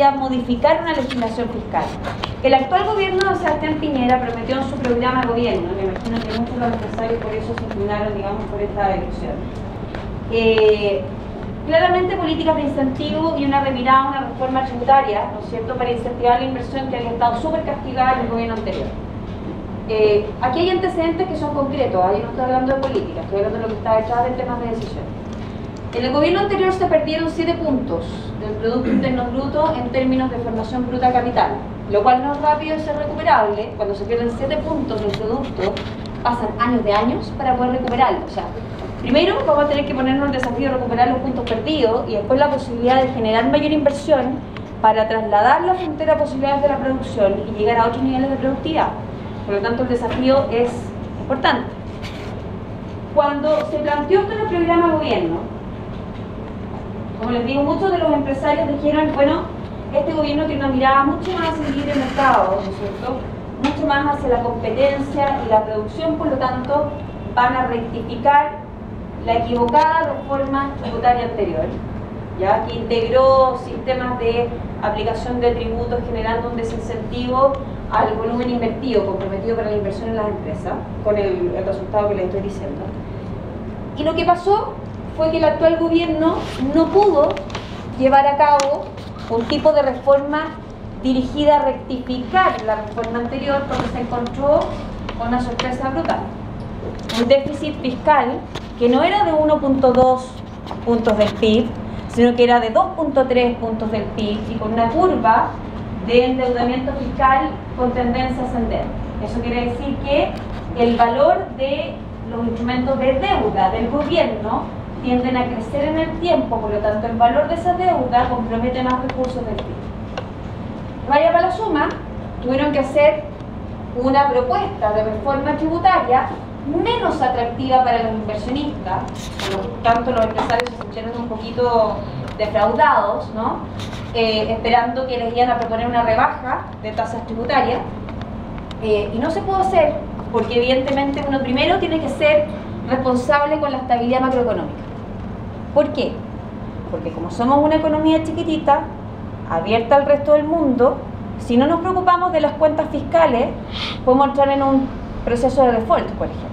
requería modificar una legislación fiscal. El actual gobierno de Sebastián Piñera prometió en su programa de gobierno, me imagino que muchos de los empresarios por eso se inclinaron, digamos, por esta elección. Claramente políticas de incentivo y una revirada, una reforma tributaria, ¿no es cierto?, para incentivar la inversión que había estado súper castigada en el gobierno anterior. Aquí hay antecedentes que son concretos, ahí no estoy hablando de política, estoy hablando de lo que está detrás del tema de decisión. En el gobierno anterior se perdieron 7 puntos del Producto Interno Bruto en términos de formación bruta capital, lo cual no es rápido y es recuperable. Cuando se pierden 7 puntos del producto, pasan años de años para poder recuperarlo. O sea, primero vamos a tener que ponernos el desafío de recuperar los puntos perdidos y después la posibilidad de generar mayor inversión para trasladar la frontera a posibilidades de la producción y llegar a otros niveles de productividad. Por lo tanto, el desafío es importante. Cuando se planteó esto en el programa de gobierno, como les digo, muchos de los empresarios dijeron, bueno, este gobierno tiene una mirada mucho más hacia el libre mercado, ¿no es cierto?, mucho más hacia la competencia y la producción, por lo tanto, van a rectificar la equivocada reforma tributaria anterior, ¿ya?, que integró sistemas de aplicación de tributos generando un desincentivo al volumen invertido, comprometido para la inversión en las empresas, con el resultado que les estoy diciendo. Y lo que pasó fue que el actual gobierno no pudo llevar a cabo un tipo de reforma dirigida a rectificar la reforma anterior porque se encontró con una sorpresa brutal. Un déficit fiscal que no era de 1.2 puntos del PIB, sino que era de 2.3 puntos del PIB y con una curva de endeudamiento fiscal con tendencia ascendente. Eso quiere decir que el valor de los instrumentos de deuda del gobierno tienden a crecer en el tiempo, por lo tanto el valor de esa deuda compromete más recursos del PIB. Vaya para la suma, tuvieron que hacer una propuesta de reforma tributaria menos atractiva para los inversionistas, por lo tanto los empresarios se sintieron un poquito defraudados, ¿no?, esperando que les iban a proponer una rebaja de tasas tributarias, y no se pudo hacer porque evidentemente uno primero tiene que ser responsable con la estabilidad macroeconómica. ¿Por qué? Porque como somos una economía chiquitita, abierta al resto del mundo, si no nos preocupamos de las cuentas fiscales, podemos entrar en un proceso de default, por ejemplo.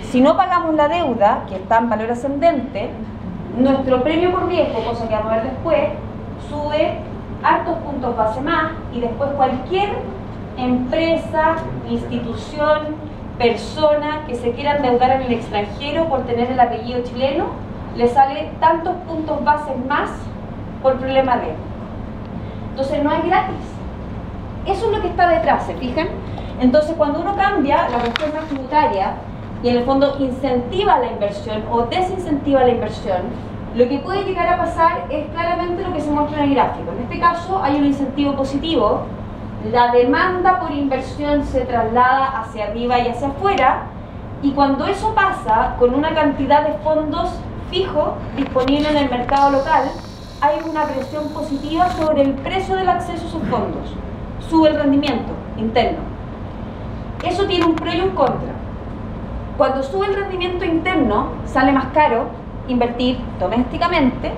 Si no pagamos la deuda, que está en valor ascendente, nuestro premio por riesgo, cosa que vamos a ver después, sube hartos puntos base más, y después cualquier empresa, institución, persona que se quiera endeudar en el extranjero por tener el apellido chileno, le sale tantos puntos bases más por problema de. Entonces no hay gratis. Eso es lo que está detrás, ¿se fijan? Entonces cuando uno cambia la reforma tributaria y en el fondo incentiva la inversión o desincentiva la inversión, lo que puede llegar a pasar es claramente lo que se muestra en el gráfico. En este caso hay un incentivo positivo, la demanda por inversión se traslada hacia arriba y hacia afuera, y cuando eso pasa con una cantidad de fondos fijos disponibles en el mercado local, hay una presión positiva sobre el precio del acceso a esos fondos, sube el rendimiento interno. Eso tiene un pro y un contra. Cuando sube el rendimiento interno, sale más caro invertir domésticamente,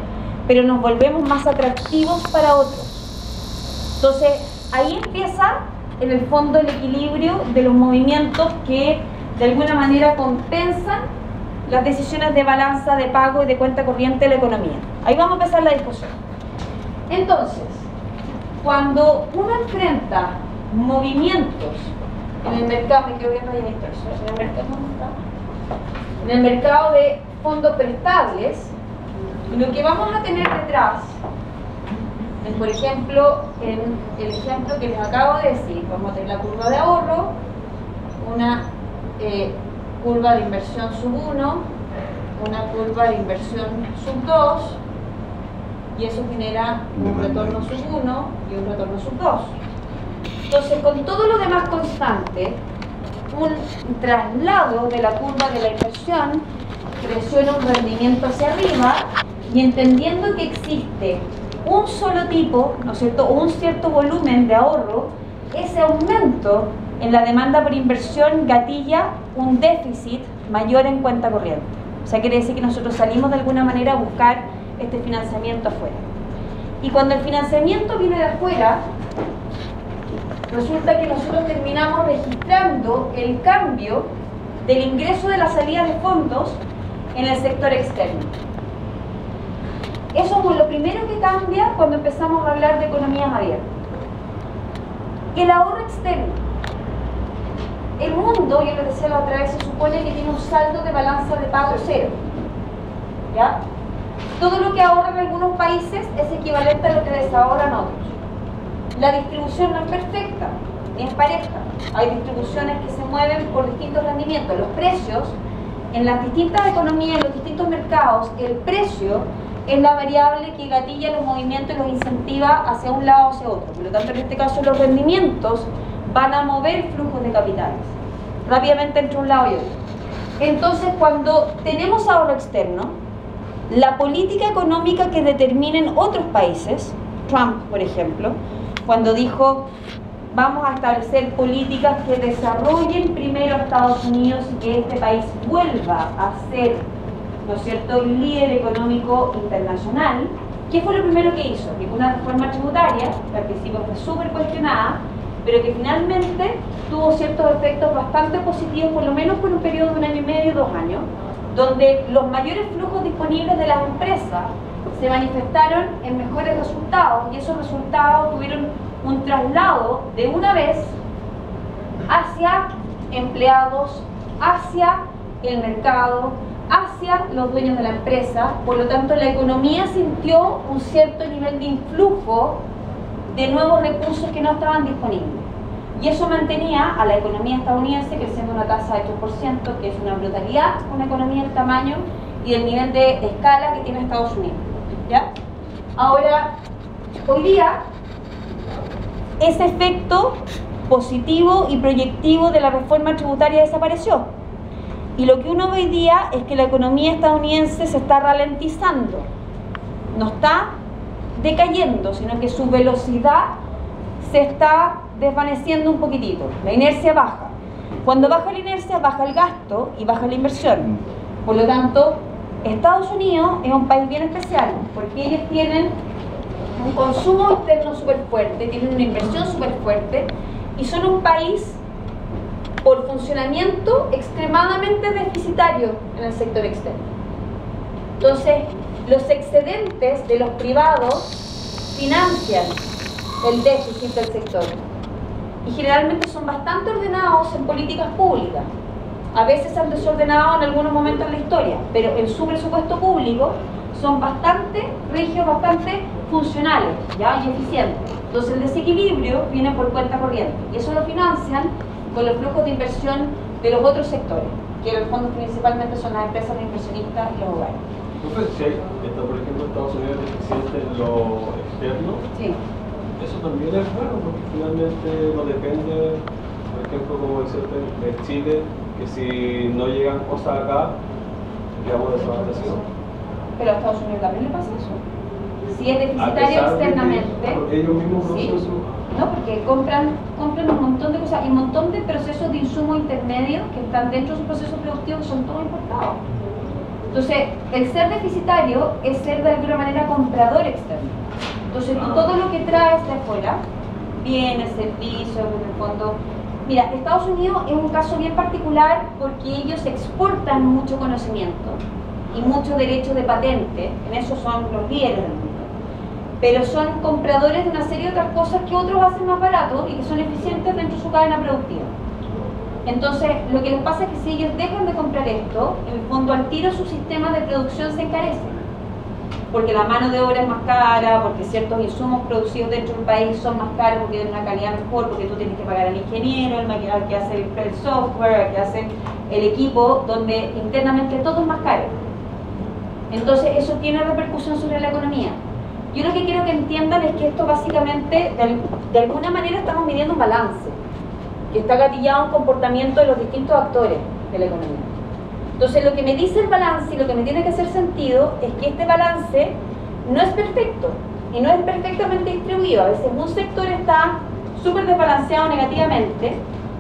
pero nos volvemos más atractivos para otros. Entonces, ahí empieza, en el fondo, el equilibrio de los movimientos que, de alguna manera, compensan las decisiones de balanza, de pago y de cuenta corriente de la economía. Ahí vamos a empezar la discusión. Entonces, cuando uno enfrenta movimientos en el mercado, me quedo viendo ahí en el mercado de fondos prestables, lo que vamos a tener detrás es, por ejemplo, en el ejemplo que les acabo de decir, vamos a tener la curva de ahorro, una curva de inversión sub 1, una curva de inversión sub 2, y eso genera un retorno sub 1 y un retorno sub 2. Entonces, con todo lo demás constante, un traslado de la curva de la inversión presiona un rendimiento hacia arriba, y entendiendo que existe un solo tipo, ¿no es cierto?, o un cierto volumen de ahorro, ese aumento en la demanda por inversión gatilla un déficit mayor en cuenta corriente. O sea, quiere decir que nosotros salimos de alguna manera a buscar este financiamiento afuera. Y cuando el financiamiento viene de afuera, resulta que nosotros terminamos registrando el cambio del ingreso de la salida de fondos en el sector externo. Eso es lo primero que cambia cuando empezamos a hablar de economías abiertas. El ahorro externo. El mundo, yo les decía la otra vez, se supone que tiene un saldo de balanza de pago cero. ¿Ya? Todo lo que ahorran algunos países es equivalente a lo que desahorran otros. La distribución no es perfecta, ni es pareja. Hay distribuciones que se mueven por distintos rendimientos. Los precios, en las distintas economías, en los distintos mercados, el precio es la variable que gatilla los movimientos y los incentiva hacia un lado o hacia otro. Por lo tanto, en este caso, los rendimientos van a mover flujos de capitales rápidamente entre un lado y otro. Entonces, cuando tenemos ahorro externo, la política económica que determinen otros países, Trump, por ejemplo, cuando dijo vamos a establecer políticas que desarrollen primero a Estados Unidos y que este país vuelva a ser, ¿no es cierto?, líder económico internacional. ¿Qué fue lo primero que hizo? Aplicó una reforma tributaria, que al principio fue súper cuestionada, pero que finalmente tuvo ciertos efectos bastante positivos, por lo menos por un periodo de 1 año y medio, 2 años, donde los mayores flujos disponibles de las empresas se manifestaron en mejores resultados, y esos resultados tuvieron un traslado de una vez hacia empleados, hacia el mercado, hacia los dueños de la empresa. Por lo tanto, la economía sintió un cierto nivel de influjo de nuevos recursos que no estaban disponibles. Y eso mantenía a la economía estadounidense creciendo a una tasa de 8%, que es una brutalidad, una economía del tamaño y del nivel de escala que tiene Estados Unidos. ¿Ya? Ahora, hoy día, ese efecto positivo y proyectivo de la reforma tributaria desapareció. Y lo que uno ve hoy día es que la economía estadounidense se está ralentizando. No está decayendo, sino que su velocidad se está desvaneciendo un poquitito. La inercia baja. Cuando baja la inercia, baja el gasto y baja la inversión. Por lo tanto, Estados Unidos es un país bien especial, porque ellos tienen un consumo interno súper fuerte, tienen una inversión súper fuerte, y son un país por funcionamiento extremadamente deficitario en el sector externo. Entonces, los excedentes de los privados financian el déficit del sector, y generalmente son bastante ordenados en políticas públicas. A veces se han desordenado en algunos momentos de la historia, pero en su presupuesto público son bastante rígidos, bastante funcionales, ¿ya?, y eficientes. Entonces el desequilibrio viene por cuenta corriente, y eso lo financian con los flujos de inversión de los otros sectores, que en el fondo principalmente son las empresas, los inversionistas y los hogares. Entonces, si hay, por ejemplo, Estados Unidos deficiente en lo externo, sí, eso también es bueno, porque finalmente no depende, por ejemplo, como decía usted, de Chile, que si no llegan cosas acá, digamos, desabastecidos. Pero a Estados Unidos también le pasa eso. Si es deficitario externamente, ellos mismos producen sí, su... no, porque compran un montón de cosas y un montón de procesos de insumo intermedios que están dentro de sus procesos productivos, que son todos importados. Entonces, el ser deficitario es ser de alguna manera comprador externo. Entonces, tú todo lo que traes de afuera, bienes, servicios, en el fondo. Mira, Estados Unidos es un caso bien particular porque ellos exportan mucho conocimiento y muchos derechos de patente, en eso son los líderes del mundo. Pero son compradores de una serie de otras cosas que otros hacen más barato y que son eficientes dentro de su cadena productiva. Entonces, lo que les pasa es que si ellos dejan de comprar esto, en el fondo al tiro sus sistemas de producción se encarecen. Porque la mano de obra es más cara, porque ciertos insumos producidos dentro del país son más caros, porque tienen una calidad mejor, porque tú tienes que pagar al ingeniero, al que hace el software, al que hace el equipo, donde internamente todo es más caro. Entonces, eso tiene repercusión sobre la economía. Yo lo que quiero que entiendan es que esto básicamente, de alguna manera estamos midiendo un balance, que está gatillado un comportamiento de los distintos actores de la economía. Entonces, lo que me dice el balance y lo que me tiene que hacer sentido es que este balance no es perfecto y no es perfectamente distribuido. A veces un sector está súper desbalanceado negativamente,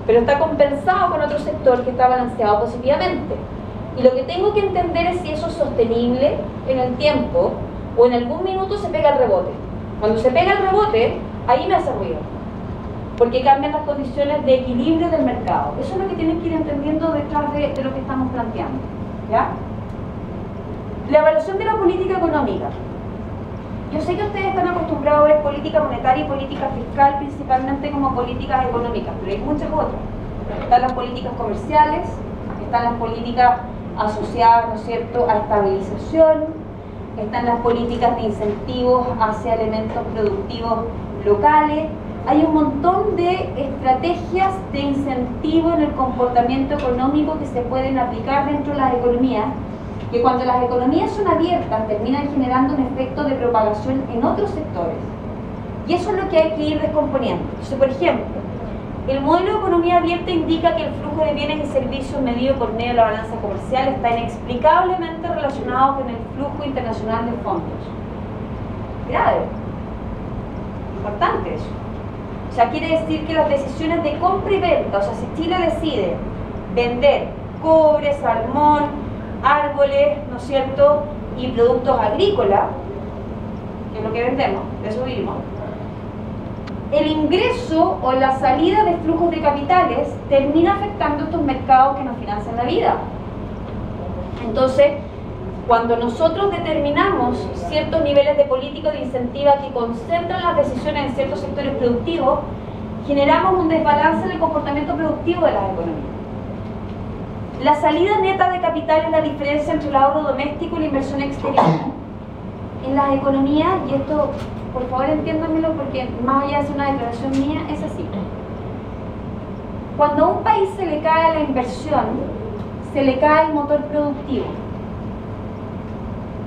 pero está compensado con otro sector que está balanceado positivamente. Y lo que tengo que entender es si eso es sostenible en el tiempo o en algún minuto se pega el rebote. Cuando se pega el rebote, ahí me hace ruido, porque cambian las condiciones de equilibrio del mercado. Eso es lo que tienen que ir entendiendo detrás de lo que estamos planteando, ¿ya? La evaluación de la política económica. Yo sé que ustedes están acostumbrados a ver política monetaria y política fiscal principalmente como políticas económicas, pero hay muchas otras. Están las políticas comerciales, están las políticas asociadas, ¿no es cierto?, a estabilización, están las políticas de incentivos hacia elementos productivos locales. Hay un montón de estrategias de incentivo en el comportamiento económico que se pueden aplicar dentro de las economías, que cuando las economías son abiertas terminan generando un efecto de propagación en otros sectores. Y eso es lo que hay que ir descomponiendo. Entonces, por ejemplo, el modelo de economía abierta indica que el flujo de bienes y servicios medido por medio de la balanza comercial está inexplicablemente relacionado con el flujo internacional de fondos. Grave. Importante eso. O sea, quiere decir que las decisiones de compra y venta, o sea, si Chile decide vender cobre, salmón, árboles, ¿no es cierto?, y productos agrícolas, que es lo que vendemos, de eso vivimos, el ingreso o la salida de flujos de capitales termina afectando estos mercados que nos financian la vida. Entonces, cuando nosotros determinamos ciertos niveles de política de incentiva que concentran las decisiones en ciertos sectores productivos, generamos un desbalance en el comportamiento productivo de las economías. La salida neta de capital es la diferencia entre el ahorro doméstico y la inversión exterior. En las economías, y esto por favor entiéndanmelo porque más allá de ser una declaración mía, es así. Cuando a un país se le cae la inversión, se le cae el motor productivo.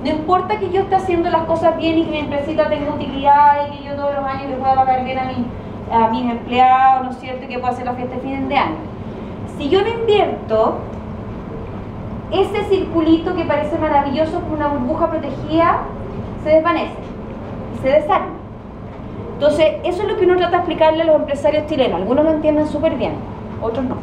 No importa que yo esté haciendo las cosas bien y que mi empresita tenga utilidad y que yo todos los años les pueda pagar bien a mis empleados, ¿no es cierto?, y que pueda hacer la fiesta de fin de año. Si yo no invierto, ese circulito que parece maravilloso como una burbuja protegida se desvanece y se desarma. Entonces, eso es lo que uno trata de explicarle a los empresarios chilenos. Algunos lo entienden súper bien, otros no.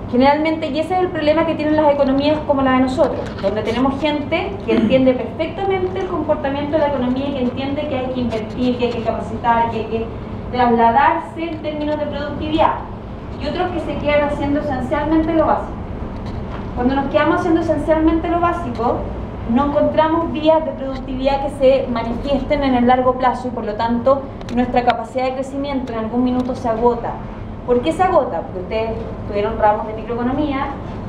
Generalmente, y ese es el problema que tienen las economías como la de nosotros, donde tenemos gente que entiende perfectamente el comportamiento de la economía y que entiende que hay que invertir, que hay que capacitar, que hay que trasladarse en términos de productividad, y otros que se quedan haciendo esencialmente lo básico. Cuando nos quedamos haciendo esencialmente lo básico, no encontramos vías de productividad que se manifiesten en el largo plazo y por lo tanto nuestra capacidad de crecimiento en algún minuto se agota. ¿Por qué se agota? Porque ustedes tuvieron ramos de microeconomía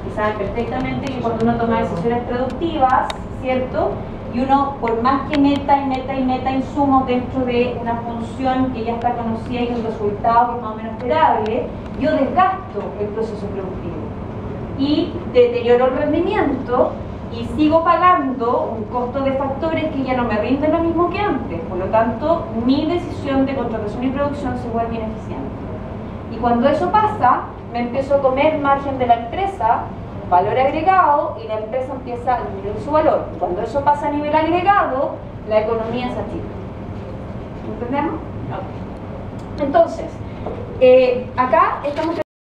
y saben perfectamente que cuando uno toma decisiones productivas, ¿cierto?, y uno por más que meta insumos dentro de una función que ya está conocida y un resultado que es más o menos esperable, yo desgasto el proceso productivo y deterioro el rendimiento y sigo pagando un costo de factores que ya no me rinden lo mismo que antes. Por lo tanto, mi decisión de contratación y producción se vuelve ineficiente. Y cuando eso pasa, me empiezo a comer margen de la empresa, valor agregado, y la empresa empieza a disminuir su valor. Cuando eso pasa a nivel agregado, la economía se achica. ¿Entendemos? Okay. Entonces, acá estamos